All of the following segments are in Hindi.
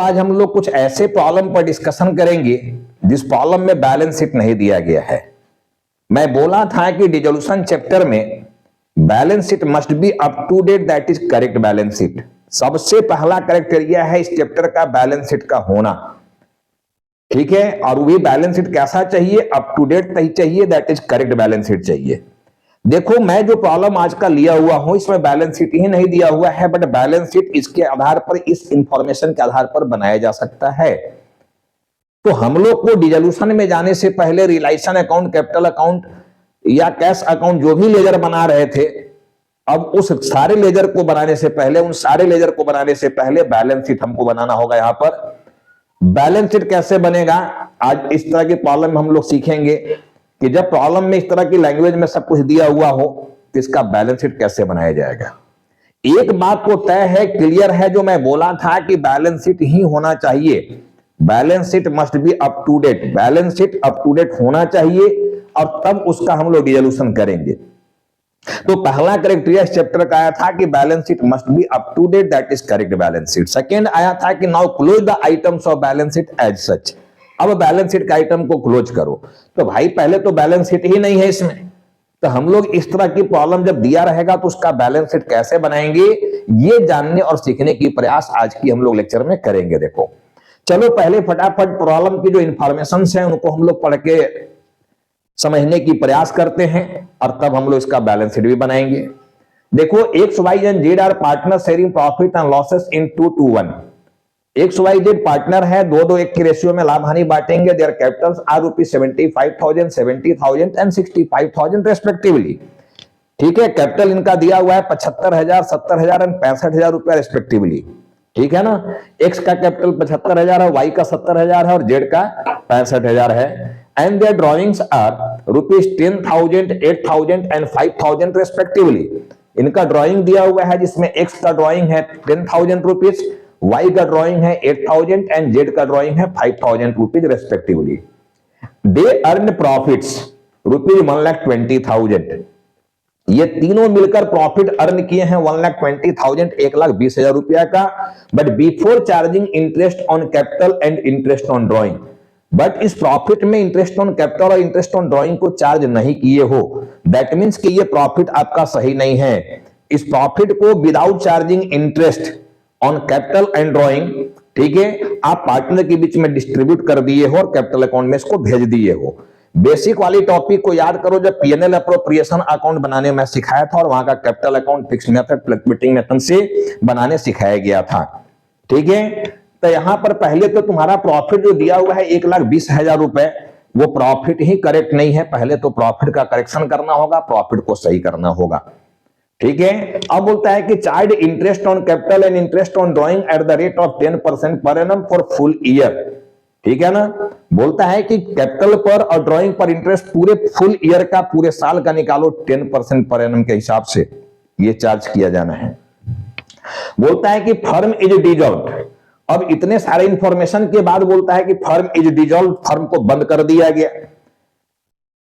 आज हम लोग कुछ ऐसे प्रॉब्लम पर डिस्कशन करेंगे जिस प्रॉब्लम में बैलेंस शीट नहीं दिया गया है। मैं बोला था कि डिसोल्यूशन चैप्टर में balance sheet must be up to date, that is correct balance sheet. सबसे पहला क्राइटेरिया है इस चैप्टर का बैलेंस शीट का होना, ठीक है। और वही बैलेंस शीट कैसा चाहिए? अप टू डेट चाहिए, that is correct balance sheet चाहिए। देखो, मैं जो प्रॉब्लम आज का लिया हुआ हूं इसमें बैलेंस शीट ही नहीं दिया हुआ है, बट बैलेंस शीट इसके आधार पर, इस इंफॉर्मेशन के आधार पर बनाया जा सकता है। तो हम लोग को डिसोल्यूशन में जाने से पहले रियलाइजेशन अकाउंट, कैपिटल अकाउंट या कैश अकाउंट जो भी लेजर बना रहे थे, अब उस सारे लेजर को बनाने से पहले, उन सारे लेजर को बनाने से पहले बैलेंस शीट हमको बनाना होगा। यहां पर बैलेंस शीट कैसे बनेगा, आज इस तरह की प्रॉब्लम हम लोग सीखेंगे कि जब प्रॉब्लम में इस तरह की लैंग्वेज में सब कुछ दिया हुआ हो तो इसका बैलेंस शीट कैसे बनाया जाएगा। एक बात तो तय है, क्लियर है, जो मैं बोला था कि बैलेंस शीट ही होना चाहिए। Balance sheet must be up to date, balance sheet up to date होना चाहिए और तब उसका हम लोग डिसोल्यूशन करेंगे। तो पहला क्राइटेरिया इस चैप्टर का आया था कि balance sheet must be up to date, that is correct balance sheet. Second आया था कि now close the items of balance sheet as such. अब बैलेंस शीट का आइटम को क्लोज करो। तो भाई पहले तो बैलेंस शीट ही नहीं है इसमें, तो हम लोग इस तरह की प्रॉब्लम जब दिया रहेगा तो उसका बैलेंस शीट कैसे बनाएंगे, ये जानने और सीखने की प्रयास आज की हम लोग लेक्चर में करेंगे। देखो चलो पहले फटाफट प्रॉब्लम की जो इंफॉर्मेशन है उनको हम लोग पढ़ के समझने की प्रयास करते हैं और तब हम लोग इसका बैलेंस शीट भी बनाएंगे। देखो, X Y and Z are partner sharing profit and losses in 2:1। X Y Z partner है, 2:1 की रेशियो में लाभ हानि बांटेंगे। Their capitals are ₹75,000, 70,000 and 65,000 respectively. ठीक है, कैपिटल इनका दिया हुआ है 75,000, 70,000 एंड 65,000 रुपया रेस्पेक्टिवली। ठीक है ना, एक्स का कैपिटल 75,000 है, वाई का 70,000 है और जेड का 65,000 है। And their drawings are ₹10,000, 8,000 and 5,000 respectively. इनका ड्रॉइंग दिया हुआ है जिसमें एक्स का ड्रॉइंग है 10,000 रुपीज, वाई का ड्रॉइंग है 8,000 एंड जेड का ड्रॉइंग है 5,000 rupees respectively. They earn profits ₹1,20,000। ये तीनों मिलकर प्रॉफिट अर्न किए हैं 1,20,000, 1,20,000 रुपया का। But before charging interest on capital and interest on drawing, but इस प्रॉफिट में इंटरेस्ट ऑन कैपिटल और इंटरेस्ट ऑन ड्रॉइंग को चार्ज नहीं किए हो, दैट मीन्स कि ये प्रॉफिट आपका सही नहीं है। इस प्रॉफिट को without charging interest on capital and drawing, ठीक है, आप पार्टनर के बीच में डिस्ट्रीब्यूट कर दिए हो और कैपिटल अकाउंट में इसको भेज दिए हो। बेसिक वाली टॉपिक को याद करो, जब पीएनएल अप्रोप्रिएशन अकाउंट बनाने में सिखाया था और वहां का capital account fix method, fluctuating method से बनाने सिखाया गया था। ठीक है, तो यहां पर पहले तो तुम्हारा प्रॉफिट जो दिया हुआ है 1,20,000 रुपए, वो प्रॉफिट ही करेक्ट नहीं है। पहले तो प्रॉफिट का करेक्शन करना होगा, प्रॉफिट को सही करना होगा। ठीक है, अब बोलता है कि charge interest on capital and interest on drawing at the rate of 10% per annum for full year. ठीक है ना, बोलता है कि कैपिटल पर और ड्रॉइंग पर इंटरेस्ट पूरे फुल ईयर का, पूरे साल का निकालो, 10% पर एनम के हिसाब से ये चार्ज किया जाना है। बोलता है कि फर्म इज डिसॉल्व्ड। अब इतने सारे इंफॉर्मेशन के बाद बोलता है कि फर्म इज डिसॉल्व्ड, फर्म को बंद कर दिया गया।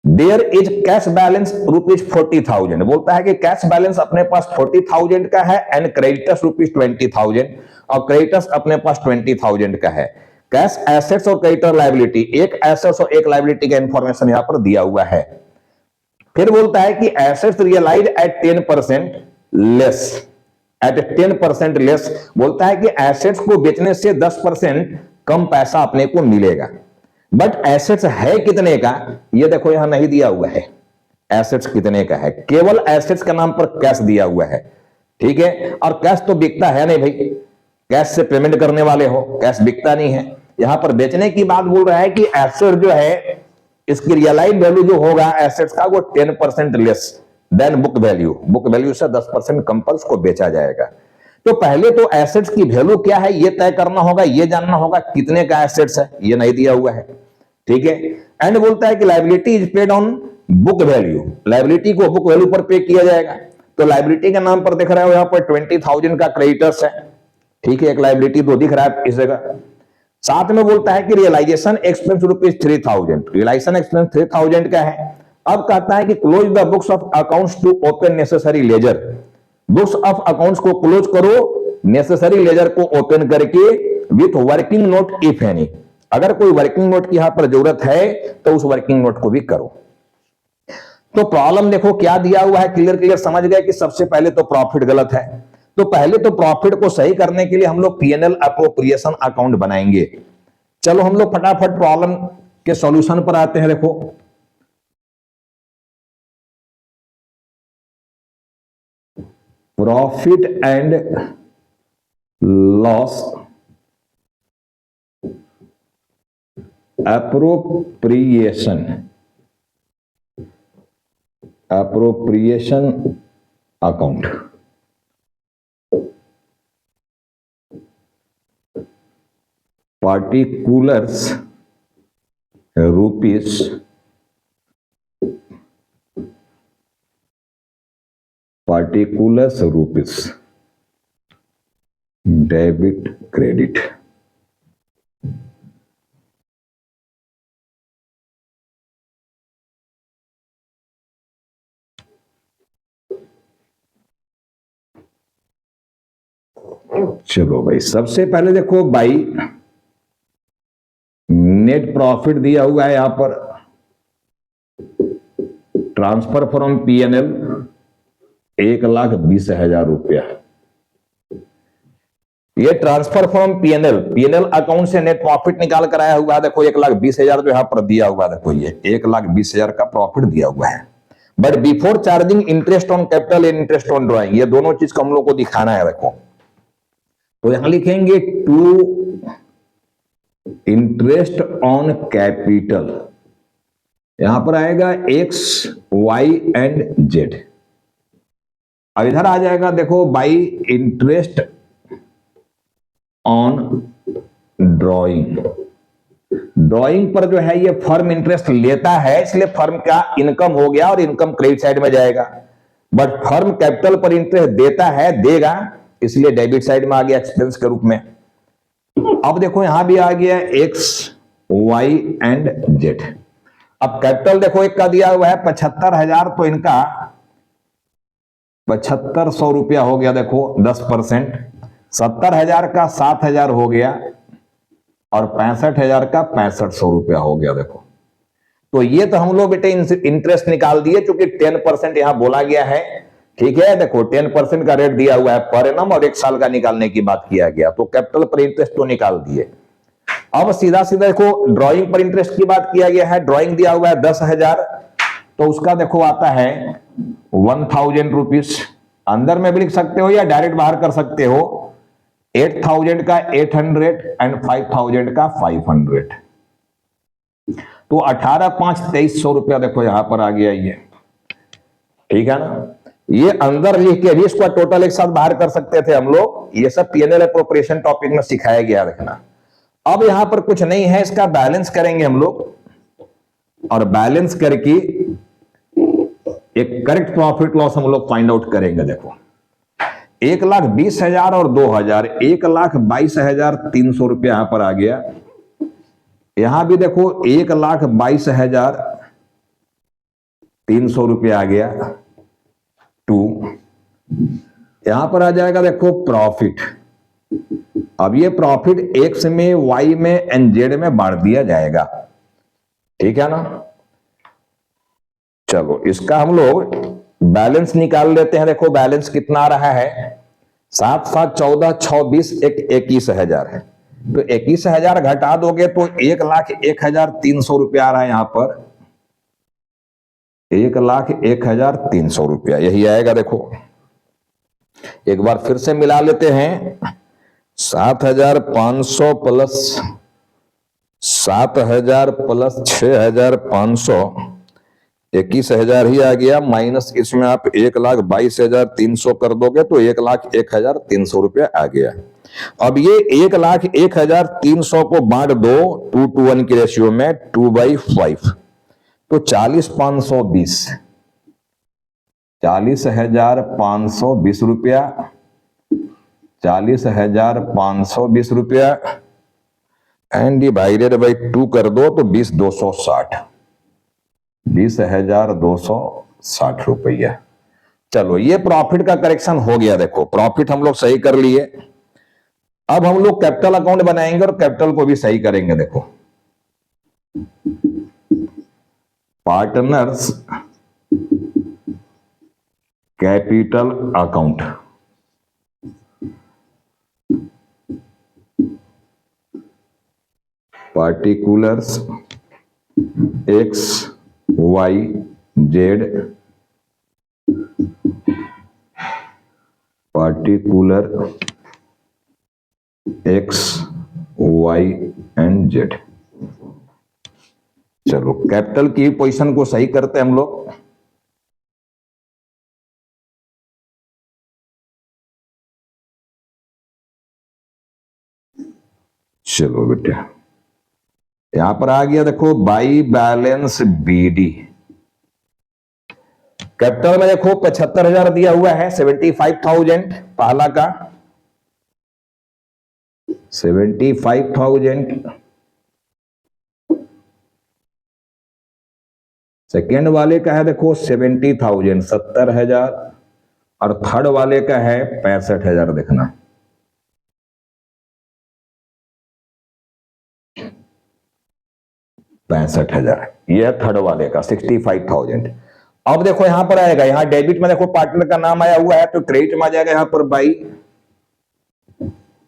There is cash balance ₹40,000। बोलता है कि कैश बैलेंस अपने पास 40,000 का है एंड क्रेडिटर्स ₹20,000, और क्रेडिटर्स अपने पास 20,000 का है। कैश एसेट्स और क्रेडिटर लायबिलिटी, एक एसेट्स और एक लायबिलिटी का इंफॉर्मेशन यहां पर दिया हुआ है। फिर बोलता है कि assets realise at 10% less, at 10% less. बोलता है कि एसेट्स को बेचने से 10% कम पैसा अपने को मिलेगा। बट एसेट्स है कितने का, ये देखो यहां नहीं दिया हुआ है एसेट्स कितने का है, केवल एसेट्स का नाम पर कैश दिया हुआ है। ठीक है, और कैश तो बिकता है नहीं भाई, कैश से पेमेंट करने वाले हो, कैश बिकता नहीं है। यहां पर बेचने की बात बोल रहा है कि एसेट जो है इसकी रियलाइज वैल्यू जो होगा एसेट्स का, वो 10% less than book value, book value से 10% कम पर उसको बेचा जाएगा। तो पहले तो एसेट्स की वैल्यू क्या है ये तय करना होगा, ये जानना होगा कितने का एसेट्स है, ये नहीं दिया हुआ है। ठीक है, एंड बोलता है कि liability is paid on book value, liability को बुक वैल्यू पर पे किया जाएगा। तो लायबिलिटी के नाम पर दिख रहा है यहां पर 20,000 का क्रेडिटर्स है। ठीक है, एक लायबिलिटी तो दिख रहा है इस जगह। साथ में बोलता है कि रियलाइजेशन एक्सपेंस ₹3,000, रियलाइजेशन एक्सपेंस 3,000 का है। अब कहता है कि close the books of accounts to open necessary ledger, books of accounts को क्लोज करो, नेसेसरी लेजर को ओपन करके with working note if any, अगर कोई वर्किंग नोट की यहां पर जरूरत है तो उस वर्किंग नोट को भी करो। तो प्रॉब्लम देखो क्या दिया हुआ है, क्लियर क्लियर समझ गए कि सबसे पहले तो प्रॉफिट गलत है, तो पहले तो प्रॉफिट को सही करने के लिए हम लोग पीएनएल अप्रोप्रिएशन अकाउंट बनाएंगे। चलो हम लोग फटाफट प्रॉब्लम के सॉल्यूशन पर आते हैं। देखो profit and loss appropriation account. Particulars rupees debit credit. चलो भाई, सबसे पहले देखो भाई नेट प्रॉफिट दिया हुआ है यहां पर, ट्रांसफर फ्रॉम पीएनएल 1,20,000 रुपया। ये ट्रांसफर फ्रॉम पीएनएल अकाउंट से नेट प्रॉफिट निकाल कर आया हुआ है। देखो 1,20,000 जो यहां पर दिया हुआ है, देखो ये 1,20,000 का प्रॉफिट दिया हुआ है। But before charging interest on capital and interest on drawing, ये दोनों चीज को हम लोग को दिखाना है। देखो तो यहां लिखेंगे टू इंटरेस्ट ऑन कैपिटल, यहां पर आएगा एक्स वाई एंड जेड। अब इधर आ जाएगा देखो by interest on drawing. Drawing पर जो है ये फर्म इंटरेस्ट लेता है, इसलिए फर्म का इनकम हो गया और इनकम क्रेडिट साइड में जाएगा। बट फर्म कैपिटल पर इंटरेस्ट देता है, देगा, इसलिए डेबिट साइड में आ गया एक्सपेंस के रूप में। अब देखो यहां भी आ गया एक्स वाई एंड जेड। अब कैपिटल देखो एक का दिया हुआ है 75,000, तो इनका 7,500 रुपया हो गया। देखो 10%, 70,000 का 7,000 हो गया और 65,000 का 6500 रुपया हो गया। देखो तो ये तो हम लोग बेटे इंटरेस्ट निकाल दिए, क्योंकि 10% यहां बोला गया है। ठीक है, देखो 10% का रेट दिया हुआ है पर एनम और 1 साल का निकालने की बात किया गया, तो कैपिटल पर इंटरेस्ट तो निकाल दिए। अब सीधा सीधा देखो ड्राइंग पर इंटरेस्ट की बात किया गया है। ड्राइंग दिया हुआ है 10,000, तो उसका देखो आता है 1,000 रुपीज। अंदर में भी लिख सकते हो या डायरेक्ट बाहर कर सकते हो। 8,000 का 800 एंड 5,000 का 500, तो 18,500 रुपया देखो यहां पर आ गया ये। ठीक है ना, ये अंदर लिख के भी इसको टोटल एक साथ बाहर कर सकते थे हम लोग। ये सब पीएनएल एप्रोप्रिएशन टॉपिक में सिखाया गया, देखना। अब यहां पर कुछ नहीं है, इसका बैलेंस करेंगे हम लोग, और बैलेंस करके एक करेक्ट प्रॉफिट लॉस हम लोग फाइंड आउट करेंगे। देखो 1,20,000 और 2,000, 1,22,300 रुपया यहां पर आ गया। यहां भी देखो 1,22,300 रुपया आ गया। 2 यहां पर आ जाएगा देखो प्रॉफिट। अब ये प्रॉफिट एक्स में, वाई में एंड जेड में बांट दिया जाएगा। ठीक है ना, चलो इसका हम लोग बैलेंस निकाल लेते हैं। देखो बैलेंस कितना आ रहा है, 7 7 14 6 20 21,000 है। तो 21,000 घटा दोगे तो 1,01,300 रुपया आ रहा है। यहां पर 1,01,300 रुपया यही आएगा। देखो एक बार फिर से मिला लेते हैं। 7,500 प्लस 7,000 प्लस 6,500, 21,000 ही आ गया। माइनस इसमें आप 1,22,300 कर दोगे तो 1,01,300 रुपया आ गया। अब ये 1,01,300 को बांट दो 2:1 की रेशियो में, 2/5, तो 40,520, 40,520 रुपया, 40,520 रुपया एंड डिवाइडेड बाई 2 कर दो तो 20,260, 20,260 रुपया। चलो ये प्रॉफिट का करेक्शन हो गया। देखो प्रॉफिट हम लोग सही कर लिए। अब हम लोग कैपिटल अकाउंट बनाएंगे और कैपिटल को भी सही करेंगे। देखो, partners capital account, particulars X Y Z, particular X Y and Z. चलो कैपिटल की पोजीशन को सही करते हैं हम लोग। चलो बेटा, यहां पर आ गया, देखो बाई बैलेंस बीडी। कैपिटल में देखो 75,000 दिया हुआ है, 75,000 पहला का, 75,000 सेकेंड वाले का है, देखो 70,000 70,000, और थर्ड वाले का है 65,000। देखना 65,000, यह थर्ड वाले का 65,000। अब देखो यहां पर आएगा, यहां डेबिट में देखो पार्टनर का नाम आया हुआ है, तो क्रेडिट में आ जाएगा यहां पर बाई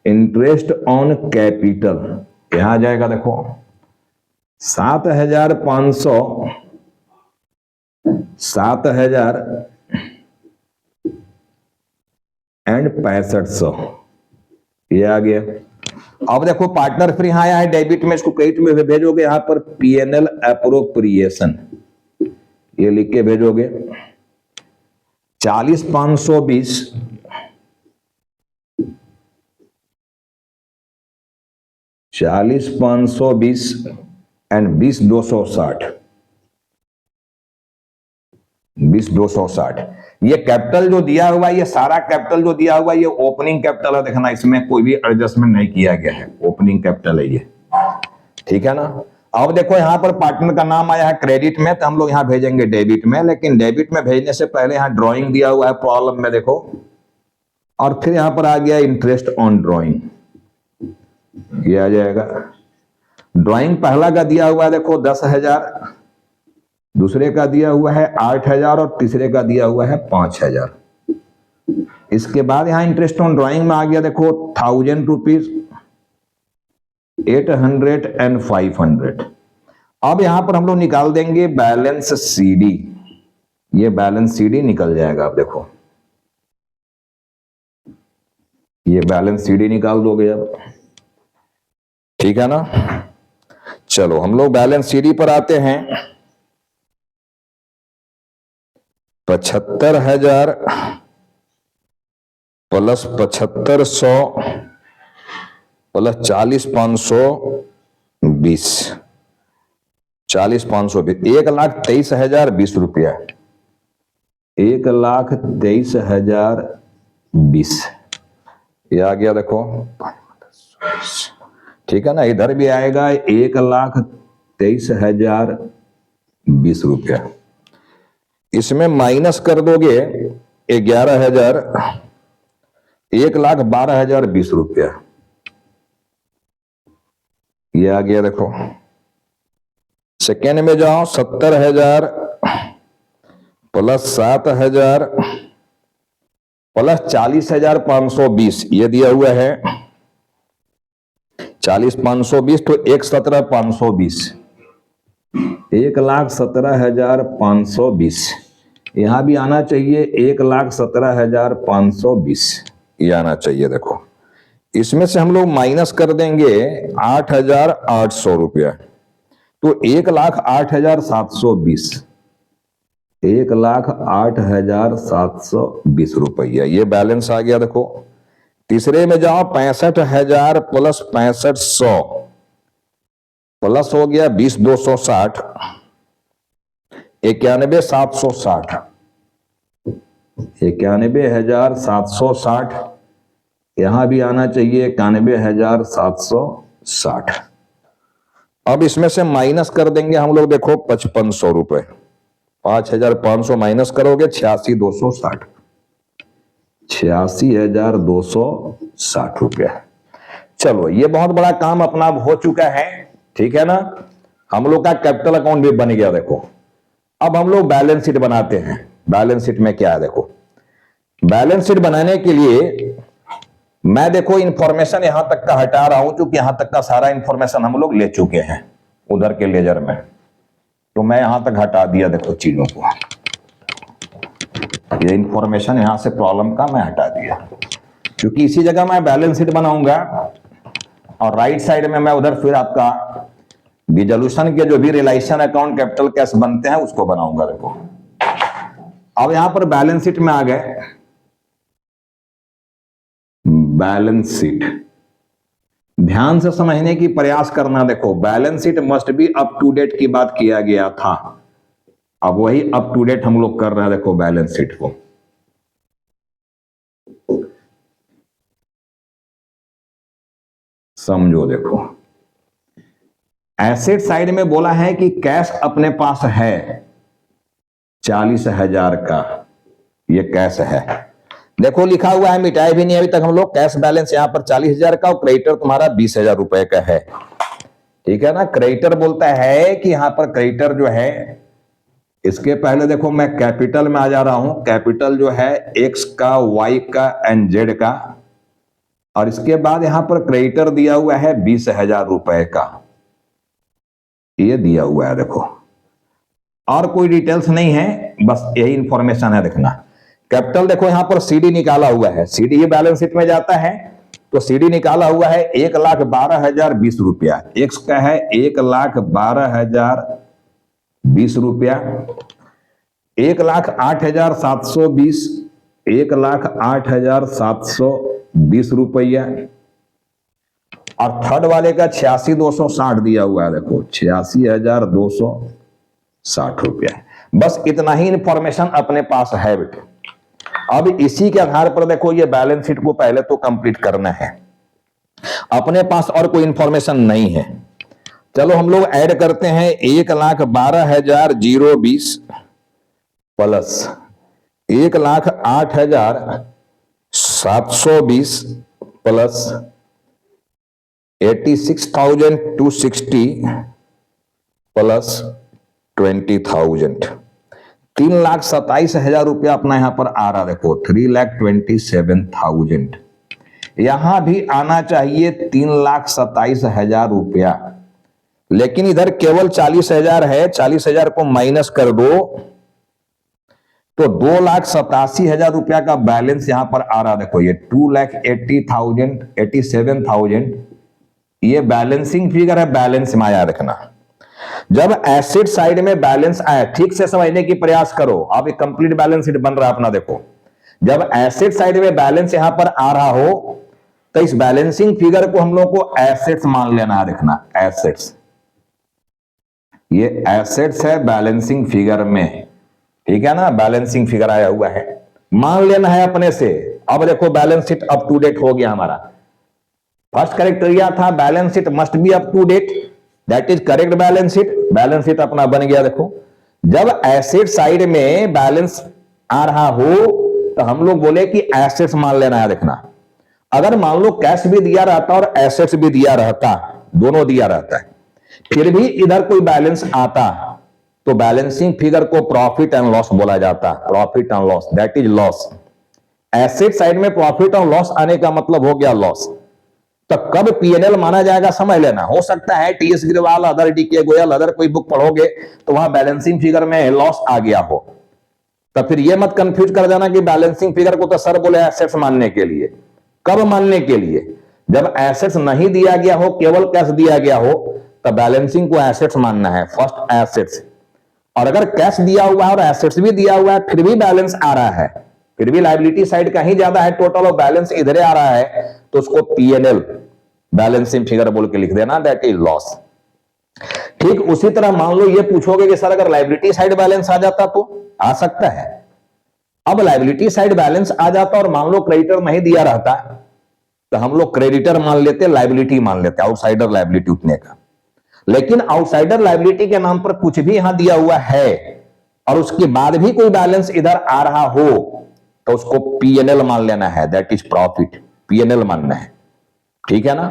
इंटरेस्ट ऑन कैपिटल। यहां आ जाएगा देखो 7,500, 7,000 एंड 6500, ये आ गया। अब देखो पार्टनर फिर यहां आया है डेबिट में, इसको क्रेडिट में भेजोगे यहां पर पीएनएल एप्रोप्रिएशन, ये लिख के भेजोगे 40,520, 40,520 एंड 20,260, 20,260। ये कैपिटल जो दिया हुआ है, ये सारा कैपिटल जो दिया हुआ है, ये ओपनिंग कैपिटल है। देखना इसमें कोई भी एडजस्टमेंट नहीं किया गया है, ओपनिंग कैपिटल है ये, ठीक है ना। अब देखो यहां पर पार्टनर का नाम आया है क्रेडिट में, तो हम लोग यहां भेजेंगे डेबिट में, लेकिन डेबिट में भेजने से पहले यहां ड्राइंग दिया हुआ है प्रॉब्लम में, देखो, और फिर यहां पर आ गया इंटरेस्ट ऑन ड्राइंग, ये आ जाएगा। ड्राइंग पहला का दिया हुआ है देखो 10,000, दूसरे का दिया हुआ है 8,000, और तीसरे का दिया हुआ है 5,000। इसके बाद यहां इंटरेस्ट ऑन ड्राइंग में आ गया देखो 1,000 रुपीज, 800 एंड 500। अब यहां पर हम लोग निकाल देंगे बैलेंस सीडी, ये बैलेंस सीडी निकल जाएगा। आप देखो ये बैलेंस सीडी निकाल दोगे अब, ठीक है ना। चलो हम लोग बैलेंस सीडी पर आते हैं। 75,000 प्लस 7,500 प्लस 40,520, 40,520, 1,23,020 रुपया, 1,23,020, ये आ गया देखो, ठीक है ना। इधर भी आएगा 1,23,020 रुपया, इसमें माइनस कर दोगे 11,000, 1,12,020 रुपया, ये आ गया देखो। सेकेंड में जाओ, 70,000 प्लस 7,000 प्लस 40,520, ये दिया हुआ है 40,520, तो 1,17,520, 1,17,520, यहां भी आना चाहिए 1,17,520, ये आना चाहिए। देखो इसमें से हम लोग माइनस कर देंगे 8,800 रुपया, तो 1,08,720, 1,08,720 रुपया, ये बैलेंस आ गया। देखो तीसरे में जाओ, 65,000 प्लस 6500 प्लस हो गया 20,260, 91,760, 91,760, यहां भी आना चाहिए 91,760। अब इसमें से माइनस कर देंगे हम लोग, देखो 5,500 रुपए, 5,500 माइनस करोगे 86,260, 86,260 रुपया। चलो ये बहुत बड़ा काम अपना हो चुका है, ठीक है ना। हम लोग का कैपिटल अकाउंट भी बन गया। देखो अब हम लोग बैलेंस शीट बनाते हैं। बैलेंस शीट में क्या है, देखो बैलेंस शीट बनाने के लिए मैं देखो इंफॉर्मेशन यहां तक का हटा रहा हूं, क्योंकि यहां तक का सारा इंफॉर्मेशन हम लोग ले चुके हैं उधर के लेजर में, तो मैं यहां तक हटा दिया। देखो चीजों को, ये इंफॉर्मेशन यहां से प्रॉब्लम का मैं हटा दिया, क्योंकि इसी जगह मैं बैलेंस शीट बनाऊंगा और राइट साइड में मैं उधर फिर आपका डिसोल्यूशन के जो भी रिलेशन अकाउंट कैपिटल कैश बनते हैं उसको बनाऊंगा। देखो अब यहां पर बैलेंस शीट में आ गए। बैलेंस शीट ध्यान से समझने की प्रयास करना। देखो balance sheet must be up to date की बात किया गया था, अब वही अप टू डेट हम लोग कर रहे हैं। देखो बैलेंस शीट को समझो। देखो एसेट साइड में बोला है कि कैश अपने पास है 40,000 का, ये कैश है। देखो लिखा हुआ है, मिटाए भी नहीं अभी तक हम लोग। कैश बैलेंस यहां पर 40,000 का और क्रेडिटर तुम्हारा 20,000 रुपए का है, ठीक है ना। क्रेडिटर बोलता है कि यहां पर क्रेडिटर जो है, इसके पहले देखो मैं कैपिटल में आ जा रहा हूं। कैपिटल जो है एक्स का, वाई का एंड जेड का, और इसके बाद यहां पर क्रेडिटर दिया हुआ है 20,000 रुपए का, ये दिया हुआ है। देखो और कोई डिटेल्स नहीं है, बस यही इंफॉर्मेशन है। देखना कैपिटल देखो यहां पर सीडी निकाला हुआ है, सीडी ये बैलेंस शीट में जाता है, तो सीडी निकाला हुआ है 1,12,020 रुपया। एक्स का है 1,12,020 रुपया, 1,08,720, 1,08,720 रुपया, और थर्ड वाले का 86,260 दिया हुआ है। देखो 86,260 रुपया। बस इतना ही इंफॉर्मेशन अपने पास है बेटे। अब इसी के आधार पर देखो ये बैलेंस शीट को पहले तो कंप्लीट करना है, अपने पास और कोई इंफॉर्मेशन नहीं है। चलो हम लोग ऐड करते हैं 1,12,020 प्लस 1,08,720 प्लस 86,260 प्लस 20,000, 3,27,000 रुपया अपना यहां पर आ रहा। देखो 3,27,000, यहां भी आना चाहिए 3,27,000 रुपया, लेकिन इधर केवल 40,000 है। 40,000 को माइनस कर दो तो 2,87,000 रुपया का बैलेंस यहां पर आ रहा। देखो ये 2,80,000, 87,000 ये बैलेंसिंग फिगर है। बैलेंस में आया रखना। जब एसेट साइड में बैलेंस आए, ठीक से समझने की प्रयास करो। अब एक कंप्लीट बैलेंस शीट बन रहा है अपना। देखो जब एसेट साइड में बैलेंस यहां पर आ रहा हो तो इस बैलेंसिंग फिगर को हम लोग को एसेट्स मान लेना है। रखना एसेट्स, ये एसेट्स है बैलेंसिंग फिगर में, ठीक है ना। बैलेंसिंग फिगर आया हुआ है, मान लेना है अपने से। अब देखो balance sheet up to date हो गया हमारा। फर्स्ट क्राइटेरिया था balance sheet must be up to date, that is correct balance sheet. Balance sheet अपना बन गया। देखो जब एसेट साइड में बैलेंस आ रहा हो तो हम लोग बोले कि एसेट्स मान लेना है। देखना अगर मान लो कैश भी दिया रहता और एसेट्स भी दिया रहता, दोनों दिया रहता है, फिर भी इधर कोई बैलेंस आता तो बैलेंसिंग फिगर को प्रॉफिट एंड लॉस बोला जाता। Profit and loss, that is loss. Asset side में प्रॉफिट और लॉस आने का मतलब हो गया लॉस। तो कब पीएनएल माना जाएगा समझ लेना। हो सकता है TS Grewal, other DK Goyal, other कोई बुक पढ़ोगे तो वहां बैलेंसिंग फिगर में लॉस आ गया हो, तो फिर यह मत कंफ्यूज कर देना कि बैलेंसिंग फिगर को तो सर बोले एसेट्स मानने के लिए। कब मानने के लिए? जब एसेट्स नहीं दिया गया हो, केवल कैश दिया गया हो, तो बैलेंसिंग को एसेट्स मानना है, फर्स्ट एसेट्स। और अगर कैश दिया हुआ है और एसेट्स भी दिया हुआ है फिर भी बैलेंस आ रहा है, फिर भी लायबिलिटी साइड का ही ज्यादा है टोटल और बैलेंस इधर आ रहा है, तो उसको पीएनएल बैलेंसिंग फिगर बोल के लिख देना, दैट इज लॉस। ठीक उसी तरह मान लो ये पूछोगे कि सर अगर लायबिलिटी साइड बैलेंस आ जाता तो आ सकता है। अब लायबिलिटी साइड बैलेंस आ जाता और मान लो क्रेडिटर नहीं दिया रहता तो हम लोग क्रेडिटर मान लेते, लायबिलिटी मान लेते, आउटसाइडर लायबिलिटी उठने का। लेकिन आउटसाइडर लायबिलिटी के नाम पर कुछ भी यहां दिया हुआ है और उसके बाद भी कोई बैलेंस इधर आ रहा हो तो उसको पीएनएल मान लेना है, दैट इज प्रॉफिट, पीएनएल मानना है। ठीक है ना।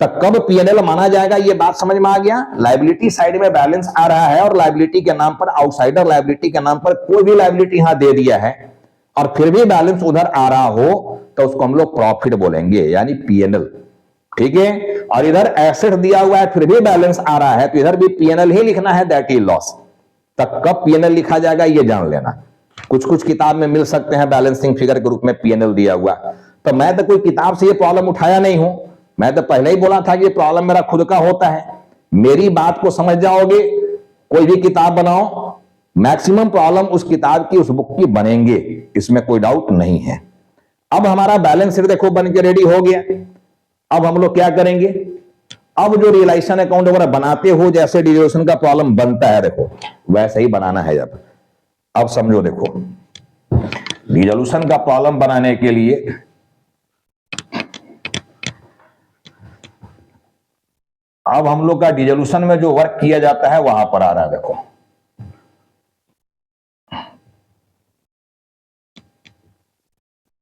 तो कब पीएनएल माना जाएगा, ये बात समझ में आ गया। लायबिलिटी साइड में बैलेंस आ रहा है और लायबिलिटी के नाम पर, आउटसाइडर लायबिलिटी के नाम पर कोई भी लायबिलिटी यहां दे दिया है और फिर भी बैलेंस उधर आ रहा हो तो उसको हम लोग प्रॉफिट बोलेंगे, यानी पीएनएल। ठीक है। और इधर एसेट दिया हुआ है फिर भी बैलेंस आ रहा है तो इधर भी पीएनएल ही लिखना है, दैट इज लॉस। तब कब पीएनएल लिखा जाएगा ये जान लेना। कुछ कुछ किताब में मिल सकते हैं बैलेंसिंग फिगर के रूप में पीएनएल दिया हुआ। तो मैं तो कोई किताब से ये प्रॉब्लम उठाया नहीं हूं, मैं तो पहले ही बोला था कि ये प्रॉब्लम मेरा खुद का होता है। मेरी बात को समझ जाओगे, कोई भी किताब बनाओ, मैक्सिमम प्रॉब्लम उस किताब की, उस बुक की बनेंगे, इसमें कोई डाउट नहीं है। अब हमारा बैलेंस शीट देखो बन के रेडी हो गया। अब हम लोग क्या करेंगे, अब जो रियलाइजेशन अकाउंट वगैरह बनाते हो, जैसे डिविएशन का प्रॉब्लम बनता है देखो वैसे ही बनाना है। अब समझो देखो, रिजोल्यूशन का प्रॉब्लम बनाने के लिए अब हम लोग का रिजोल्यूशन में जो वर्क किया जाता है वहां पर आ रहा है देखो।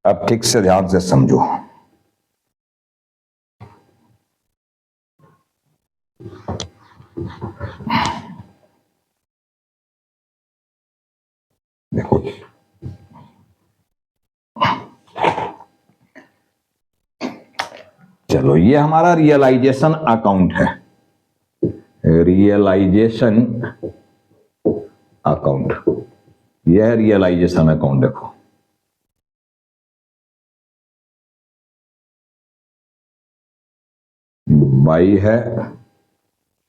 अब ठीक से ध्यान से समझो। देखो चलो, ये हमारा रियलाइजेशन अकाउंट है, रियलाइजेशन अकाउंट, यह है रियलाइजेशन अकाउंट। देखो बाई है,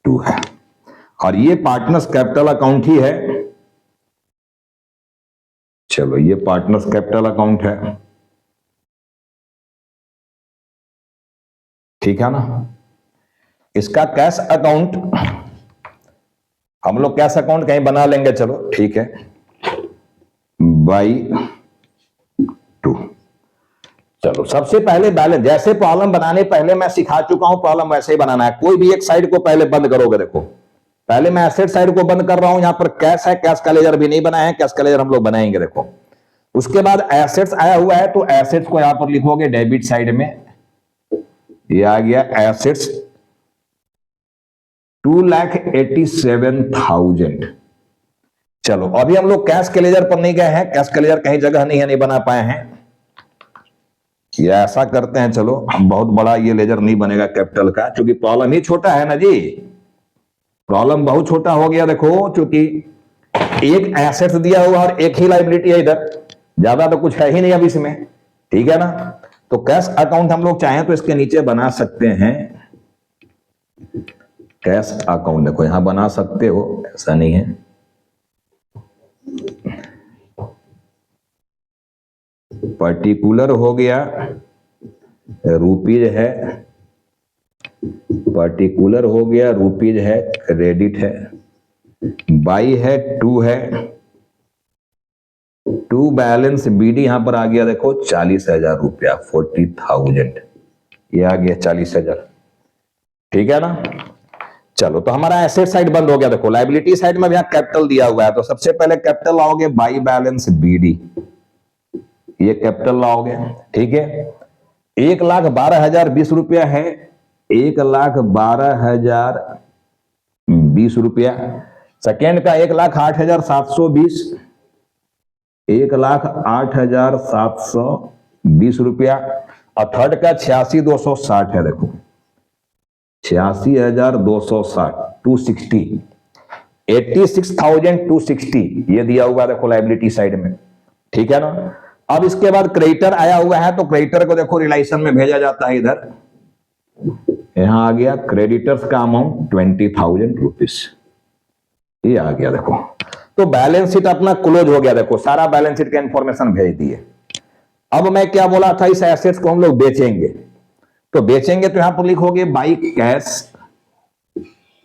2 है, और ये पार्टनर्स कैपिटल अकाउंट ही है। चलो ये पार्टनर्स कैपिटल अकाउंट है, ठीक है ना। इसका कैश अकाउंट हम लोग कैश अकाउंट कहीं बना लेंगे, चलो ठीक है, बाई 2। चलो सबसे पहले बैलेंस, जैसे प्रॉब्लम बनाने पहले मैं सिखा चुका हूं, प्रॉब्लम वैसे ही बनाना है। कोई भी एक साइड को पहले बंद करोगे। देखो पहले मैं एसेट साइड को बंद कर रहा हूं, यहां पर कैश है, कैश का लेजर भी नहीं बनाया है, कैश का लेजर हम लोग बनाएंगे। देखो उसके बाद एसेट्स आया हुआ है तो एसेट्स को यहां पर लिखोगे डेबिट साइड में, ये आ गया एसेट्स 2,87,000। चलो अभी हम लोग कैश के लेजर पर नहीं गए हैं, कैश का लेजर कहीं जगह नहीं है, नहीं बना पाए हैं। ये ऐसा करते हैं, चलो बहुत बड़ा ये लेजर नहीं बनेगा कैपिटल का, क्योंकि प्रॉब्लम ही छोटा है ना जी, प्रॉब्लम बहुत छोटा हो गया। देखो क्योंकि एक एसेट्स दिया हुआ और एक ही लायबिलिटी है, इधर ज्यादा तो कुछ है ही नहीं अब इसमें, ठीक है ना। तो कैश अकाउंट हम लोग चाहें तो इसके नीचे बना सकते हैं कैश अकाउंट। देखो यहां बना सकते हो, ऐसा नहीं है। पर्टिकुलर हो गया, रुपीज है, पर्टिकुलर हो गया, रुपीज है, क्रेडिट है, बाई है, 2 है, 2 बैलेंस बीडी यहां पर आ गया देखो 40,000 रुपया, 40,000, ये आ गया 40,000, ठीक है ना। चलो तो हमारा एसेट साइड बंद हो गया। देखो लायबिलिटी साइड में भी यहां कैपिटल दिया हुआ है, तो सबसे पहले कैपिटल लाओगे बाई बैलेंस बीडी, ये कैपिटल लाओगे, ठीक है। 1,12,020 रुपया है, 1,12,020 रुपया। सेकेंड का 1,08,720, 1,08,720 रुपया, और थर्ड का 86,260 है। देखो 86,260, 260, 86,260 ये दिया हुआ देखो लायबिलिटी साइड में, ठीक है ना। अब इसके बाद क्रेडिटर आया हुआ है, तो क्रेडिटर को देखो रिलाइजेशन में भेजा जाता है, इधर यहां आ गया क्रेडिटर्स का अमाउंट 20,000 रुपीज, ये आ गया। देखो तो बैलेंस शीट अपना क्लोज हो गया। देखो सारा बैलेंस शीट का इंफॉर्मेशन भेज दिए। अब मैं क्या बोला था, इस एसेट्स को हम लोग बेचेंगे, तो बेचेंगे तो यहां पर लिखोगे बाई कैश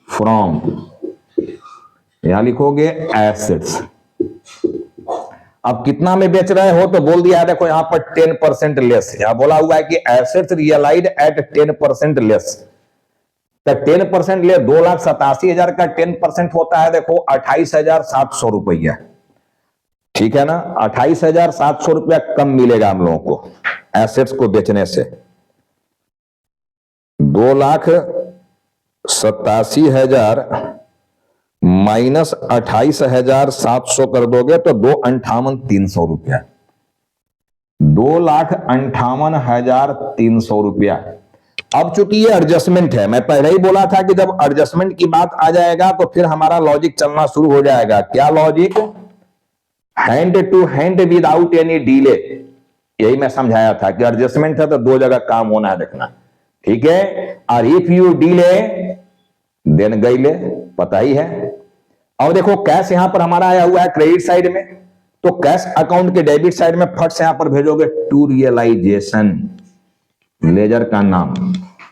फ्रॉम, यहां लिखोगे एसेट्स। अब कितना में बेच रहे हो तो बोल दिया है, देखो यहां पर 10% लेस, यहां बोला हुआ है कि एसेट्स रियलाइज्ड एट 10% लेस, तो 10% ले 2,87,000 का 10% होता है देखो 28,700 रुपया, ठीक है ना। 28,700 रुपया कम मिलेगा हम लोगों को एसेट्स को बेचने से। 2,87,000 माइनस 28,700 कर दोगे तो 2,58,300 रुपया। 2,58,300 रुपया। अब चूंकि ये एडजस्टमेंट है, मैं पहले ही बोला था कि जब एडजस्टमेंट की बात आ जाएगा तो फिर हमारा लॉजिक चलना शुरू हो जाएगा। क्या logic? Hand to hand without any delay. यही मैं समझाया था कि एडजस्टमेंट है तो दो जगह काम होना है, देखना, ठीक है। और इफ यू डिले देन गईले, पता ही है। अब देखो कैश यहां पर हमारा आया हुआ है क्रेडिट साइड में, तो कैश अकाउंट के डेबिट साइड में फट से यहां पर भेजोगे टू रियलाइजेशन, लेजर का नाम।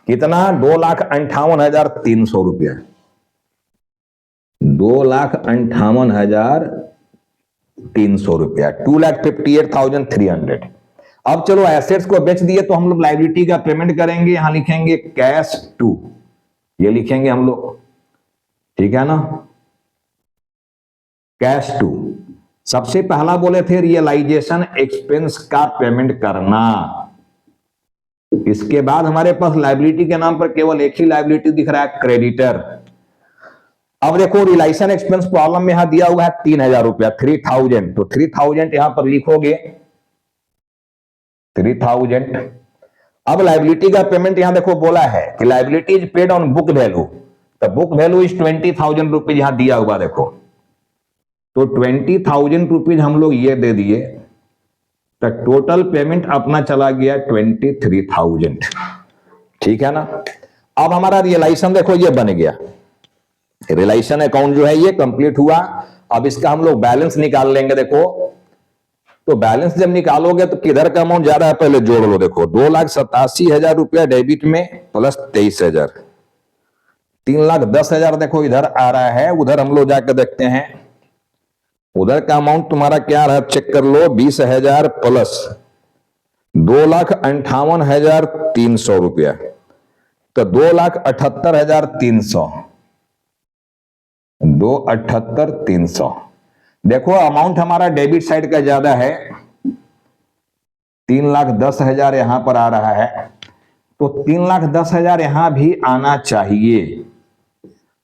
कितना? 2,58,300 रुपया। 2,58,300 रुपया, 2,58,300। अब चलो एसेट्स को बेच दिए तो हम लोग लायबिलिटी का पेमेंट करेंगे। यहां लिखेंगे कैश टू, ये लिखेंगे हम लोग, ठीक है ना, कैश टू। सबसे पहला बोले थे रियलाइजेशन एक्सपेंस का पेमेंट करना। इसके बाद हमारे पास लायबिलिटी के नाम पर केवल एक ही लायबिलिटी दिख रहा है, क्रेडिटर। अब देखो रियलाइजेशन एक्सपेंस प्रॉब्लम में यहां दिया हुआ है 3,000 रुपया, 3,000, तो 3,000 यहां पर लिखोगे 3,000। अब लायबिलिटी का पेमेंट यहां देखो बोला है कि liability is paid on book value, तो बुक वैल्यू इज 20,000 रुपीज यहां दिया हुआ देखो, तो 20,000 रुपीज हम लोग ये दे दिए, तो टोटल पेमेंट अपना चला गया 23,000, ठीक है ना। अब हमारा रियलाइजेशन देखो ये बन गया, रियलाइजेशन अकाउंट जो है ये कंप्लीट हुआ। अब इसका हम लोग बैलेंस निकाल लेंगे। देखो तो बैलेंस जब निकालोगे तो किधर का अमाउंट जा रहा है पहले जोड़ लो। देखो 2,87,000 रुपया डेबिट में प्लस 23,000, 3,10,000 देखो इधर आ रहा है। उधर हम लोग जाकर देखते हैं उधर का अमाउंट तुम्हारा क्या रहा, चेक कर लो। 20,000 प्लस 2,58,300 रुपया, तो 2,78,300, 2,78,300। देखो अमाउंट हमारा डेबिट साइड का ज्यादा है, 3,10,000 यहां पर आ रहा है, तो 3,10,000 यहां भी आना चाहिए।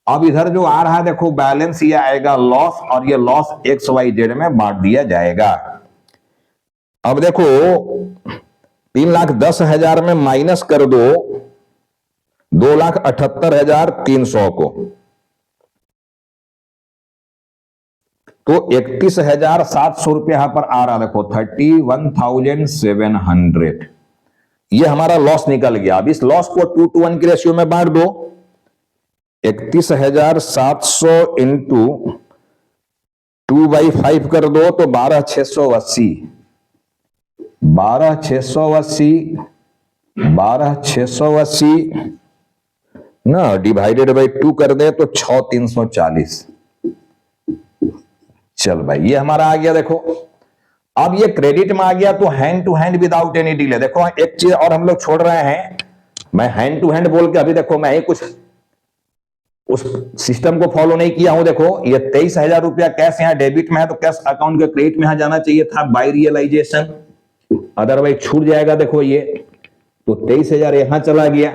अब इधर जो आ रहा है देखो बैलेंस ये आएगा लॉस, और ये लॉस XYZ में बांट दिया जाएगा। अब देखो 3,10,000 में माइनस कर दो 2,78,300 को, तो 31,700 रुपया यहां पर आ रहा देखो, 31,700। ये हमारा लॉस निकल गया। अब इस लॉस को 2:1 की रेशियो में बांट दो। 31,700 इंटू 2/5 कर दो तो 12,680, 12,680, 12,680 ना, डिवाइडेड बाई 2 कर दे तो 6,340। चल भाई ये हमारा आ गया। देखो अब ये क्रेडिट में आ गया, तो hand to hand without any delay. देखो एक चीज और हम लोग छोड़ रहे हैं, मैं हैंड टू हैंड बोल के अभी देखो मैं ही कुछ उस सिस्टम को फॉलो नहीं किया हूं। देखो ये 23,000 रुपया कैश यहाँ डेबिट में है, तो कैश अकाउंट के क्रेडिट में यहां जाना चाहिए था बाय रियलाइजेशन, अदरवाइज छूट जाएगा। देखो ये तो 23,000 यहां चला गया।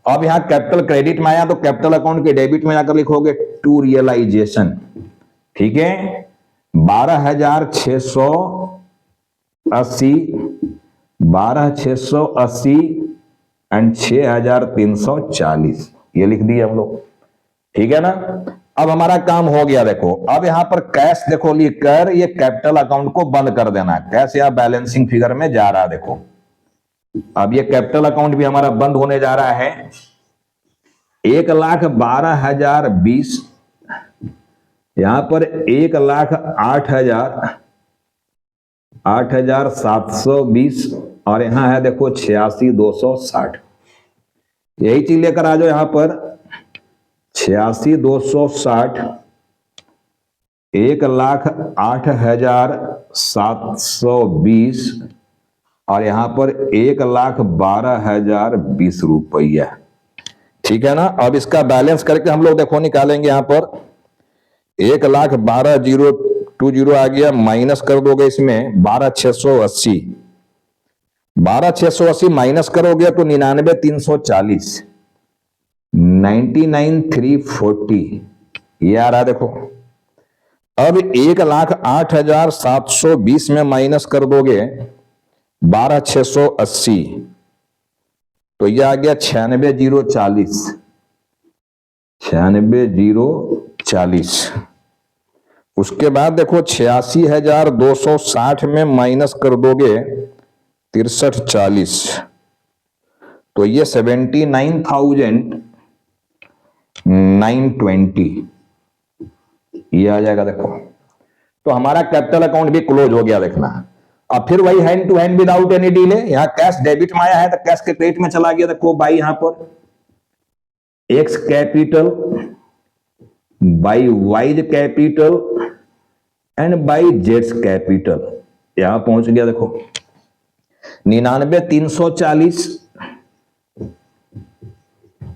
अब यहां कैपिटल क्रेडिट में आया, तो कैपिटल अकाउंट के डेबिट में जाकर लिखोगे टू रियलाइजेशन, ठीक है। 12,680, 12,680 एंड 6,340 ये लिख दिए हम लोग, ठीक है ना। अब हमारा काम हो गया। देखो अब यहां पर कैश देखो लिख कर ये कैपिटल अकाउंट को बंद कर देना। कैश या बैलेंसिंग फिगर में जा रहा है। देखो अब ये कैपिटल अकाउंट भी हमारा बंद होने जा रहा है। 1,12,020 यहां पर 1,08,720 और यहां है देखो 86,260। यही चीज लेकर आ जाओ यहां पर 86,260, 1,08,720 और यहां पर 1,12,020 रुपया, ठीक है ना। अब इसका बैलेंस करके हम लोग देखो निकालेंगे। यहां पर 1,12,020 आ गया, माइनस कर दोगे इसमें 12,680, 12,680 माइनस करोगे तो 99,340, 99,340 ये आ रहा है देखो। अब 1,08,720 में माइनस कर दोगे 12,680 तो ये आ गया 96,040 96,040। उसके बाद देखो 86,260 में माइनस कर दोगे 63,40 तो ये 79,920 ये आ जाएगा देखो। तो हमारा कैपिटल अकाउंट भी क्लोज हो गया देखना। अब फिर वही hand to hand without any delay, यहां कैश डेबिट में आया है तो कैश के क्रेडिट में चला गया देखो बाई यहां पर X capital by Y capital and by जेड्स कैपिटल यहां पहुंच गया देखो 99,340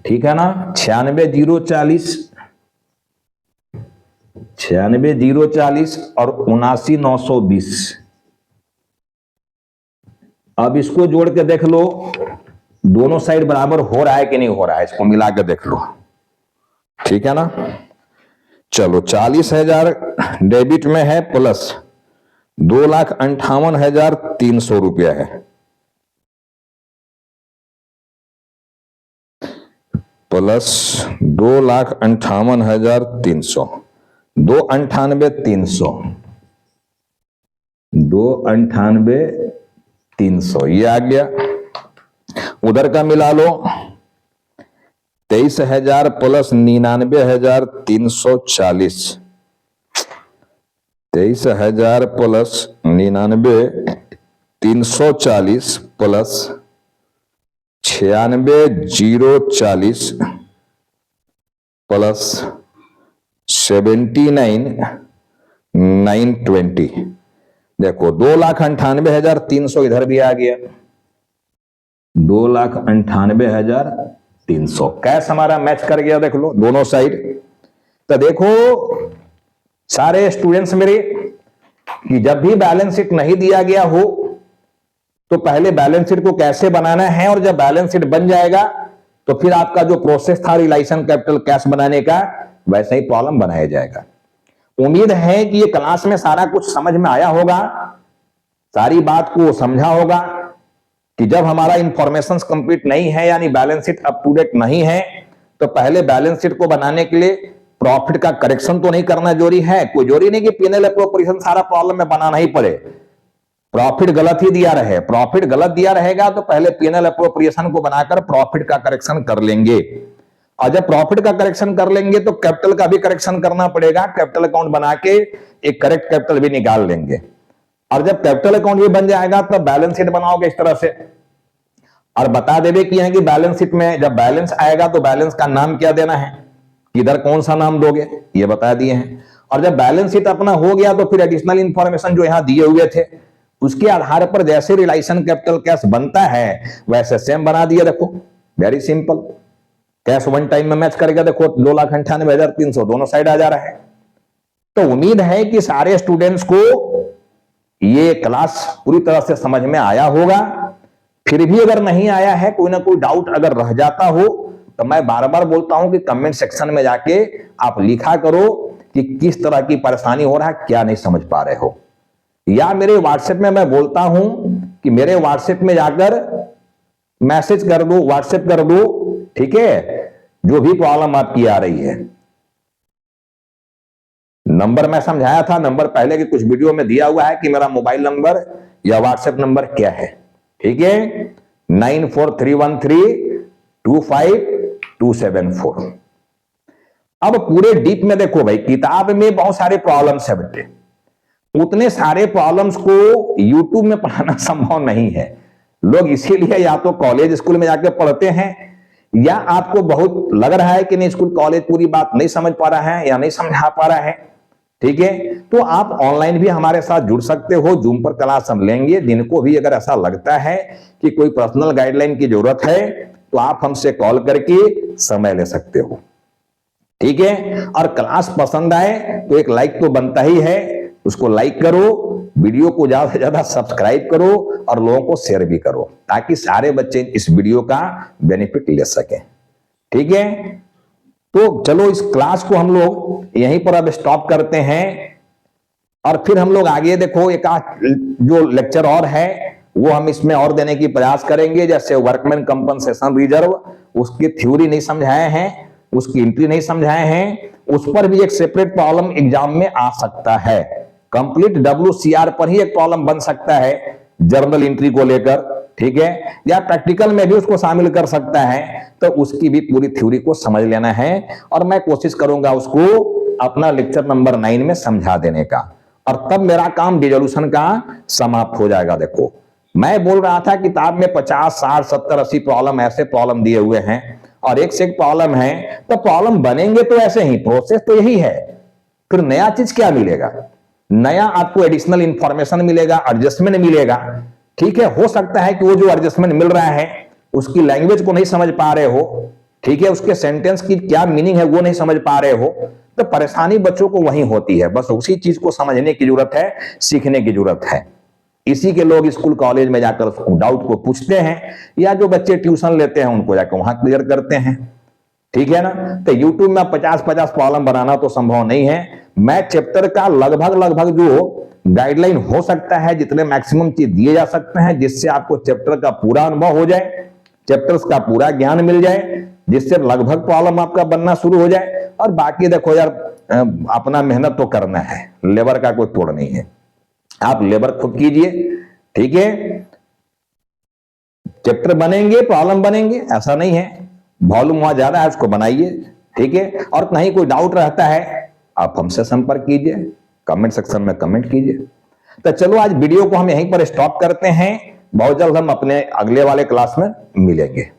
ठीक है ना 96,040 96,040 और 79,920। अब इसको जोड़ के देख लो दोनों साइड बराबर हो रहा है कि नहीं हो रहा है, इसको मिला के देख लो ठीक है ना। चलो 40,000 डेबिट में है प्लस 2,58,300 रुपया है प्लस 2,58,300 2,98,300 ये आ गया। उधर का मिला लो 23,000 प्लस 99,340 23,000 प्लस 99,340 प्लस 96,040 प्लस 79,920 देखो 2,98,300 इधर भी आ गया 2,98,300 कैश हमारा मैच कर गया देख लो दोनों साइड। तो देखो सारे स्टूडेंट्स मेरे कि जब भी बैलेंस शीट नहीं दिया गया हो तो पहले बैलेंस शीट को कैसे बनाना है और जब बैलेंस शीट बन जाएगा तो फिर आपका जो प्रोसेस था रिलेशन कैपिटल कैश बनाने का वैसे ही प्रॉब्लम बनाया जाएगा। उम्मीद है कि ये क्लास में सारा कुछ समझ में आया होगा, सारी बात को समझा होगा कि जब हमारा इंफॉर्मेशन कंप्लीट नहीं है यानी balance sheet up to date नहीं है तो पहले बैलेंस शीट को बनाने के लिए प्रॉफिट का करेक्शन तो नहीं करना जरूरी है, कोई जरूरी नहीं कि पीएनएल एप्रोप्रिएशन सारा प्रॉब्लम में बनाना ही पड़े, प्रॉफिट गलत ही दिया रहे, प्रॉफिट गलत दिया रहेगा तो पहले पीएनएल एप्रोप्रिएशन को बनाकर प्रॉफिट का करेक्शन कर लेंगे और जब प्रॉफिट का करेक्शन कर लेंगे तो कैपिटल का भी करेक्शन करना पड़ेगा, कैपिटल अकाउंट बना के एक करेक्ट कैपिटल भी निकाल लेंगे और जब कैपिटल अकाउंट भी बन जाएगा तो बैलेंस शीट बनाओगे इस तरह से और बता देवे कि है कि बैलेंस शीट में जब बैलेंस आएगा तो बैलेंस का नाम क्या देना है, किधर कौन सा नाम दोगे ये बता दिए हैं और जब बैलेंस शीट अपना हो गया तो फिर एडिशनल इंफॉर्मेशन जो यहां दिए हुए थे उसके आधार पर जैसे रिलेशन कैपिटल कैश बनता है वैसे सेम बना दिया देखो very simple. Cash one time में मैच करके देखो 2,98,300 दोनों साइड आ जा रहा है। तो उम्मीद है कि सारे स्टूडेंट्स को ये क्लास पूरी तरह से समझ में आया होगा। फिर भी अगर नहीं आया है कोई ना कोई डाउट अगर रह जाता हो तो मैं बार बार बोलता हूं कि कमेंट सेक्शन में जाके आप लिखा करो कि किस तरह की परेशानी हो रहा है, क्या नहीं समझ पा रहे हो, या मेरे व्हाट्सएप में मैं बोलता हूं कि मेरे व्हाट्सएप में जाकर मैसेज कर दो, व्हाट्सएप कर दो, ठीक है, जो भी प्रॉब्लम आपकी आ रही है। नंबर मैं समझाया था, नंबर पहले की कुछ वीडियो में दिया हुआ है कि मेरा मोबाइल नंबर या व्हाट्सएप नंबर क्या है, ठीक है 9431325274। अब पूरे डीप में देखो भाई किताब में बहुत सारे प्रॉब्लम्स है बेटे, उतने सारे प्रॉब्लम्स को यूट्यूब में पढ़ाना संभव नहीं है। लोग इसीलिए या तो कॉलेज स्कूल में जाकर पढ़ते हैं या आपको बहुत लग रहा है कि नहीं स्कूल कॉलेज पूरी बात नहीं समझ पा रहा है या नहीं समझा पा रहा है, ठीक है, तो आप ऑनलाइन भी हमारे साथ जुड़ सकते हो, जूम पर क्लास हम लेंगे। जिनको भी अगर ऐसा लगता है कि कोई पर्सनल गाइडलाइन की जरूरत है तो आप हमसे कॉल करके समय ले सकते हो, ठीक है। और क्लास पसंद आए तो एक लाइक तो बनता ही है, उसको लाइक करो, वीडियो को ज्यादा से ज्यादा सब्सक्राइब करो और लोगों को शेयर भी करो ताकि सारे बच्चे इस वीडियो का बेनिफिट ले सकें। ठीक है, तो चलो इस क्लास को हम लोग यहीं पर अब स्टॉप करते हैं और फिर हम लोग आगे देखो एक जो लेक्चर और है वो हम इसमें और देने की प्रयास करेंगे। जैसे वर्कमैन कंपनसेशन रिजर्व, उसकी थ्योरी नहीं समझाए हैं, उसकी एंट्री नहीं समझाए हैं, उस पर भी एक सेपरेट प्रॉब्लम एग्जाम में आ सकता है। कंप्लीट WCR पर ही एक प्रॉब्लम बन सकता है जर्नल एंट्री को लेकर, ठीक है, या प्रैक्टिकल में भी उसको शामिल कर सकता है। तो उसकी भी पूरी थ्योरी को समझ लेना है और मैं कोशिश करूंगा उसको अपना लेक्चर नंबर 9 में समझा देने का, और तब मेरा काम डिसोल्यूशन का समाप्त हो जाएगा। देखो मैं बोल रहा था किताब में 50, 60, 70, 80 प्रॉब्लम ऐसे प्रॉब्लम दिए हुए हैं और एक से एक प्रॉब्लम है, तो प्रॉब्लम बनेंगे तो ऐसे ही, प्रोसेस तो यही है। फिर नया चीज क्या मिलेगा? नया आपको एडिशनल इंफॉर्मेशन मिलेगा, एडजस्टमेंट मिलेगा, ठीक है। हो सकता है कि वो जो एडजस्टमेंट मिल रहा है उसकी लैंग्वेज को नहीं समझ पा रहे हो, ठीक है, उसके सेंटेंस की क्या मीनिंग है वो नहीं समझ पा रहे हो, तो परेशानी बच्चों को वहीं होती है। बस उसी चीज को समझने की जरूरत है, सीखने की जरूरत है। इसी के लोग स्कूल कॉलेज में जाकर डाउट को पूछते हैं, या जो बच्चे ट्यूशन लेते हैं उनको जाकर वहां क्लियर करते हैं, ठीक है ना। तो यूट्यूब में 50-50 प्रॉब्लम बनाना तो संभव नहीं है। मैं चैप्टर का लगभग जो गाइडलाइन हो सकता है, जितने मैक्सिमम चीज दिए जा सकते हैं जिससे आपको चैप्टर का पूरा अनुभव हो जाए, चैप्टर्स का पूरा ज्ञान मिल जाए, जिससे लगभग प्रॉब्लम आपका बनना शुरू हो जाए। और बाकी देखो यार, अपना मेहनत तो करना है, लेबर का कोई तोड़ नहीं है, आप लेबर खुद कीजिए, ठीक है। चैप्टर बनेंगे, प्रॉब्लम बनेंगे, ऐसा नहीं है, वॉल्यूम वहां ज्यादा है उसको बनाइए, ठीक है। और कहीं कोई डाउट रहता है आप हमसे संपर्क कीजिए, कमेंट सेक्शन में कमेंट कीजिए। तो चलो आज वीडियो को हम यहीं पर स्टॉप करते हैं, बहुत जल्द हम अपने अगले वाले क्लास में मिलेंगे।